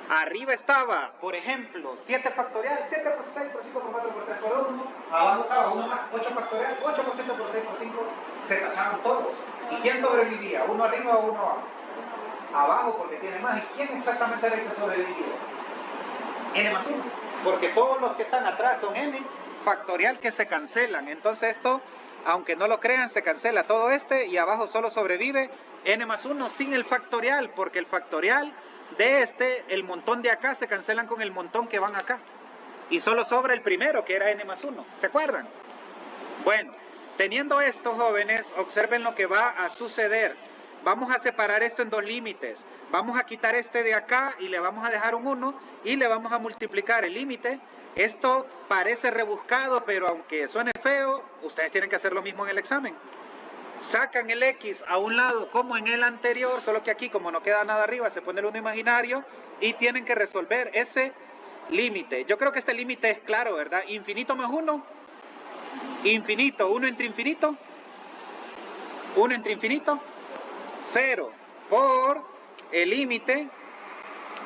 Arriba estaba, por ejemplo, 7 factorial, 7 por 6 por 5 por 4 por 3 por 1. Abajo estaba 1 más 8 factorial, 8 por 7 por 6 por 5. Se tachaban todos. ¿Y quién sobrevivía? ¿Uno arriba o uno abajo? Abajo porque tiene más. ¿Y quién exactamente era el que sobrevivía? N más 1. Porque todos los que están atrás son N factorial que se cancelan. Entonces esto, aunque no lo crean, se cancela todo este y abajo solo sobrevive N más 1 sin el factorial, porque el factorial de este, el montón de acá se cancelan con el montón que van acá. Y solo sobra el primero, que era N más 1. ¿Se acuerdan? Bueno, teniendo esto, jóvenes, observen lo que va a suceder. Vamos a separar esto en dos límites. Vamos a quitar este de acá y le vamos a dejar un 1 y le vamos a multiplicar el límite. Esto parece rebuscado, pero aunque suene feo, ustedes tienen que hacer lo mismo en el examen. Sacan el x a un lado como en el anterior, solo que aquí como no queda nada arriba se pone el 1 imaginario y tienen que resolver ese límite. Yo creo que este límite es claro, ¿verdad? Infinito más 1, infinito, 1 entre infinito, 1 entre infinito, 0 por el límite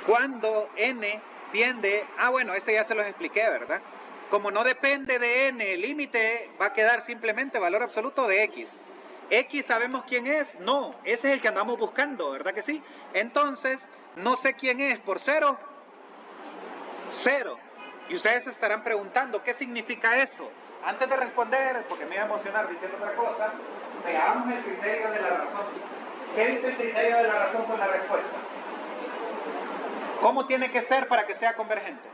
cuando n tiende, bueno, este ya se los expliqué, ¿verdad? Como no depende de n, el límite va a quedar simplemente valor absoluto de x. ¿X sabemos quién es? No, ese es el que andamos buscando, ¿verdad que sí? Entonces, no sé quién es, por 0, 0. Y ustedes se estarán preguntando, ¿qué significa eso? Antes de responder, porque me iba a emocionar diciendo otra cosa, veamos el criterio de la razón. ¿Qué dice el criterio de la razón con la respuesta? ¿Cómo tiene que ser para que sea convergente?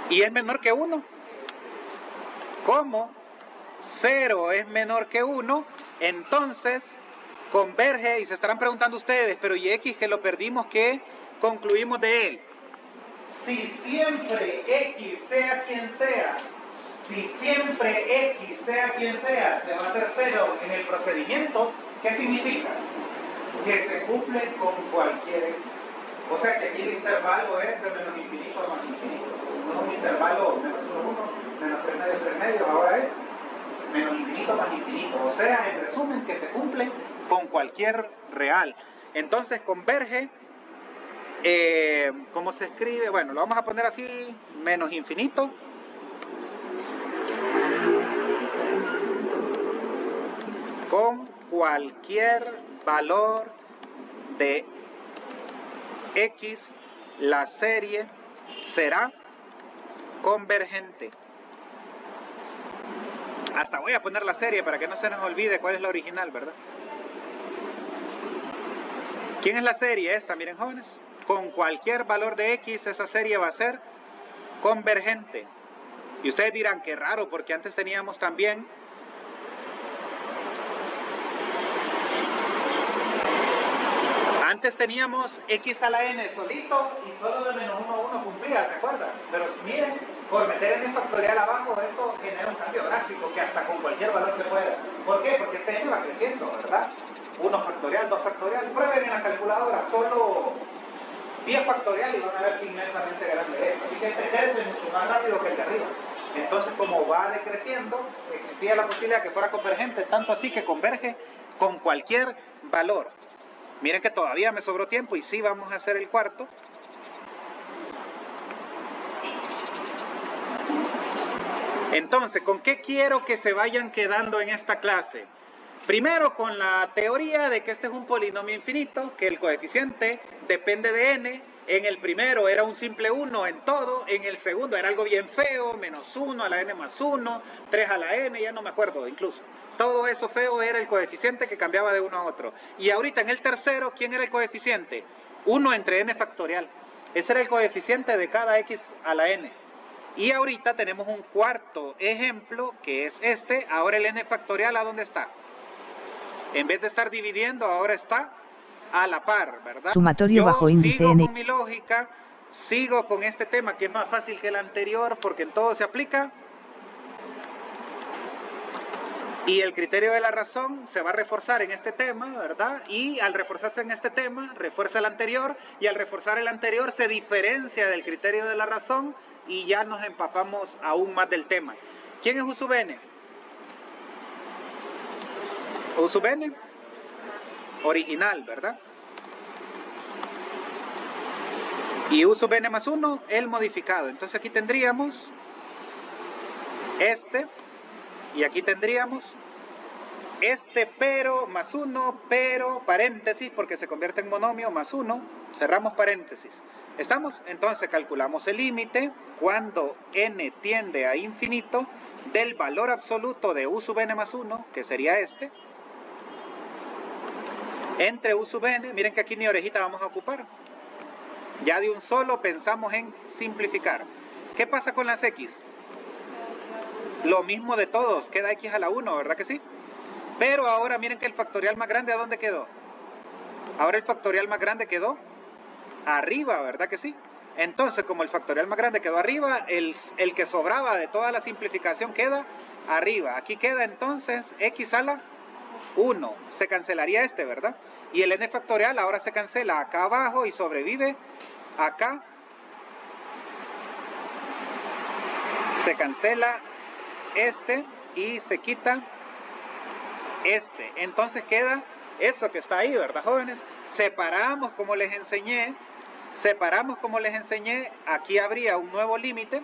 ¿Y es menor que 1? ¿Cómo? 0 es menor que 1, entonces converge. Y se estarán preguntando ustedes, pero ¿y x que lo perdimos, qué concluimos de él? Si siempre x sea quien sea, si siempre x sea quien sea, se va a hacer 0 en el procedimiento, ¿qué significa? Que se cumple con cualquier x. O sea que aquí el intervalo es de menos infinito a más infinito. No es un intervalo menos 1, 1, menos 3 medios, 3 medios, ahora es menos infinito más infinito. O sea, en resumen, que se cumple con cualquier real. Entonces converge, ¿cómo se escribe? Bueno, lo vamos a poner así, menos infinito con cualquier valor de x la serie será convergente. Hasta voy a poner la serie para que no se nos olvide cuál es la original, ¿verdad? ¿Quién es la serie? Esta, miren jóvenes. Con cualquier valor de X, esa serie va a ser convergente. Y ustedes dirán, qué raro, porque antes teníamos también X a la n solito y solo de menos 1 a 1 cumplía, ¿se acuerdan? Pero miren, por meter n factorial abajo, eso genera un cambio drástico que hasta con cualquier valor se puede. ¿Por qué? Porque este n va creciendo, ¿verdad? 1 factorial, 2 factorial. Prueben en la calculadora solo 10 factorial y van a ver que inmensamente grande es. Así que este crece mucho más rápido que el de arriba. Entonces, como va decreciendo, existía la posibilidad que fuera convergente, tanto así que converge con cualquier valor. Miren que todavía me sobró tiempo y sí vamos a hacer el cuarto. Entonces, ¿con qué quiero que se vayan quedando en esta clase? Primero, con la teoría de que este es un polinomio infinito, que el coeficiente depende de n. En el primero era un simple 1 en todo, en el segundo era algo bien feo, menos 1 a la n más 1, 3 a la n, ya no me acuerdo incluso. Todo eso feo era el coeficiente que cambiaba de uno a otro. Y ahorita en el tercero, ¿quién era el coeficiente? 1 entre n factorial. Ese era el coeficiente de cada x a la n. Y ahorita tenemos un cuarto ejemplo, que es este. Ahora el n factorial, ¿a dónde está? En vez de estar dividiendo, ahora está a la par, ¿verdad? Sumatorio bajo índice n. Sigo con mi lógica, sigo con este tema que es más fácil que el anterior porque en todo se aplica. Y el criterio de la razón se va a reforzar en este tema, ¿verdad? Y al reforzarse en este tema, refuerza el anterior, y al reforzar el anterior se diferencia del criterio de la razón y ya nos empapamos aún más del tema. ¿Quién es U sub n? U sub n, original, ¿verdad? Y U sub n más 1, el modificado. Entonces aquí tendríamos este, y aquí tendríamos este pero más 1, pero paréntesis, porque se convierte en monomio, más 1, cerramos paréntesis. ¿Estamos? Entonces calculamos el límite cuando n tiende a infinito del valor absoluto de U sub n más 1, que sería este, entre U sub n. Miren que aquí ni orejita vamos a ocupar. Ya de un solo pensamos en simplificar. ¿Qué pasa con las x? Lo mismo de todos, queda x a la 1, ¿verdad que sí? Pero ahora miren que el factorial más grande, ¿a dónde quedó? Ahora el factorial más grande quedó arriba, ¿verdad que sí? Entonces, como el factorial más grande quedó arriba, el que sobraba de toda la simplificación queda arriba. Aquí queda entonces x a la 1. Se cancelaría este, ¿verdad? Y el n factorial ahora se cancela acá abajo y sobrevive acá. Se cancela este y se quita este. Entonces queda eso que está ahí, ¿verdad, jóvenes? Separamos como les enseñé. Aquí habría un nuevo límite.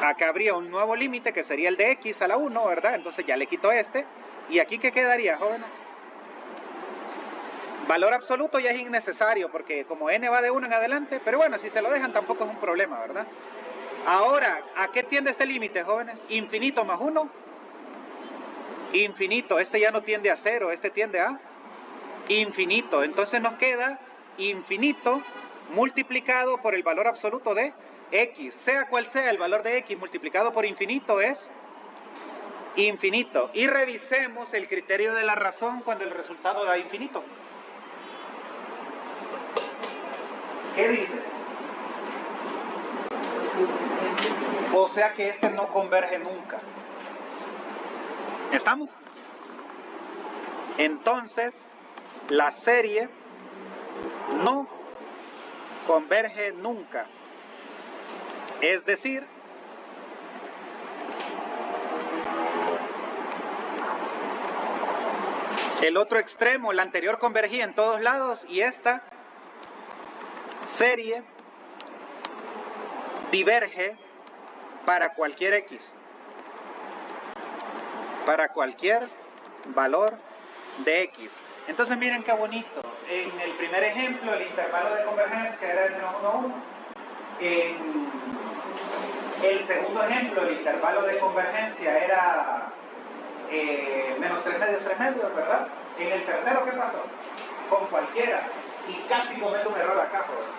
Acá habría un nuevo límite que sería el de x a la 1, ¿verdad? Entonces ya le quito este. ¿Y aquí qué quedaría, jóvenes? Valor absoluto ya es innecesario porque como n va de 1 en adelante, pero bueno, si se lo dejan tampoco es un problema, ¿verdad? Ahora, ¿a qué tiende este límite, jóvenes? Infinito más 1. Infinito, este ya no tiende a 0, este tiende a infinito. Entonces nos queda infinito multiplicado por el valor absoluto de x. Sea cual sea el valor de x multiplicado por infinito es infinito. Y revisemos el criterio de la razón cuando el resultado da infinito. ¿Qué dice? O sea que este no converge nunca. ¿Estamos? Entonces, la serie no converge nunca. Es decir, el otro extremo, la anterior convergía en todos lados y esta serie diverge para cualquier x, para cualquier valor de X. Entonces miren qué bonito. En el primer ejemplo el intervalo de convergencia era de menos 1 a 1. En el segundo ejemplo el intervalo de convergencia era menos 3 medios, ¿verdad? En el tercero, ¿qué pasó? Con cualquiera. Y casi cometo un error acá, jóvenes.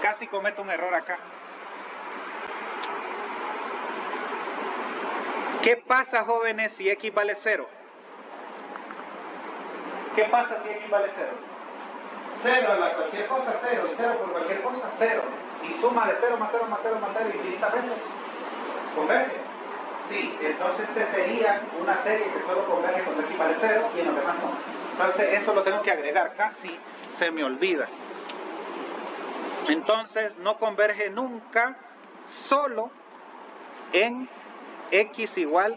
Casi cometo un error acá. ¿Qué pasa, jóvenes, si X vale 0? ¿Qué pasa si X vale 0? 0 a la cualquier cosa, 0. Y 0 por cualquier cosa, 0. Y suma de 0 más 0 más 0 más 0 infinitas veces. ¿Converge? Sí, entonces este sería una serie que solo converge cuando X vale 0 y en los demás no. Entonces eso lo tengo que agregar, casi se me olvida. Entonces no converge nunca solo en X igual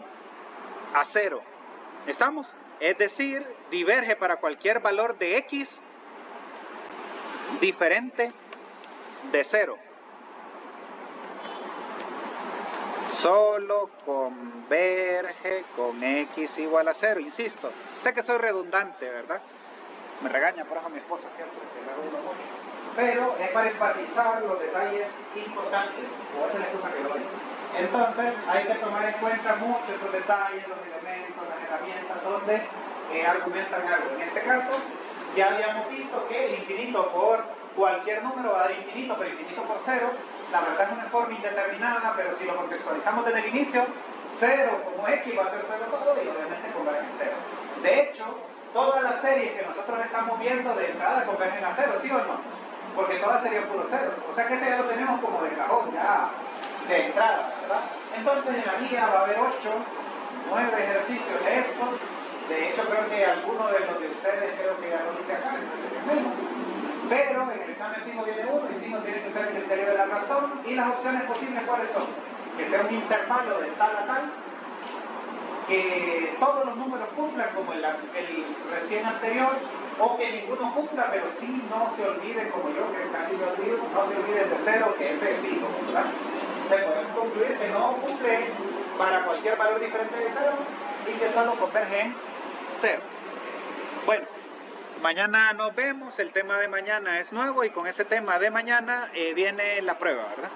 a 0. ¿Estamos? Es decir, diverge para cualquier valor de X diferente de 0. Solo converge con X igual a 0, insisto. Sé que soy redundante, ¿verdad? Me regaña por eso mi esposa siempre, que me redunda mucho. Pero es para enfatizar los detalles importantes, o esa es la excusa que doy. Entonces, hay que tomar en cuenta mucho esos detalles, los elementos, las herramientas, donde argumentan algo. En este caso, ya habíamos visto que el infinito por cualquier número va a dar infinito, pero infinito por 0, la verdad es una forma indeterminada, pero si lo contextualizamos desde el inicio, 0 como X va a ser 0 todo y obviamente convergen en 0. De hecho, todas las series que nosotros estamos viendo de entrada convergen a 0, ¿sí o no? Porque todas serían puros ceros. O sea que ese ya lo tenemos como de cajón, ya de entrada, ¿verdad? Entonces en la guía va a haber 8, 9 ejercicios de estos. De hecho creo que alguno de los de ustedes creo que ya lo dice acá, entonces es menos. Pero en el examen fijo viene uno y fijo tiene que usar el criterio de la razón. Y las opciones posibles, ¿cuáles son? Que sea un intervalo de tal a tal, que todos los números cumplan como el recién anterior, o que ninguno cumpla, pero sí no se olviden, como yo que casi me olvido, no se olviden de 0, que ese es fijo, ¿verdad? Entonces podemos concluir que no cumple para cualquier valor diferente de 0 y que solo converge en 0. Bueno, mañana nos vemos, el tema de mañana es nuevo y con ese tema de mañana viene la prueba, ¿verdad?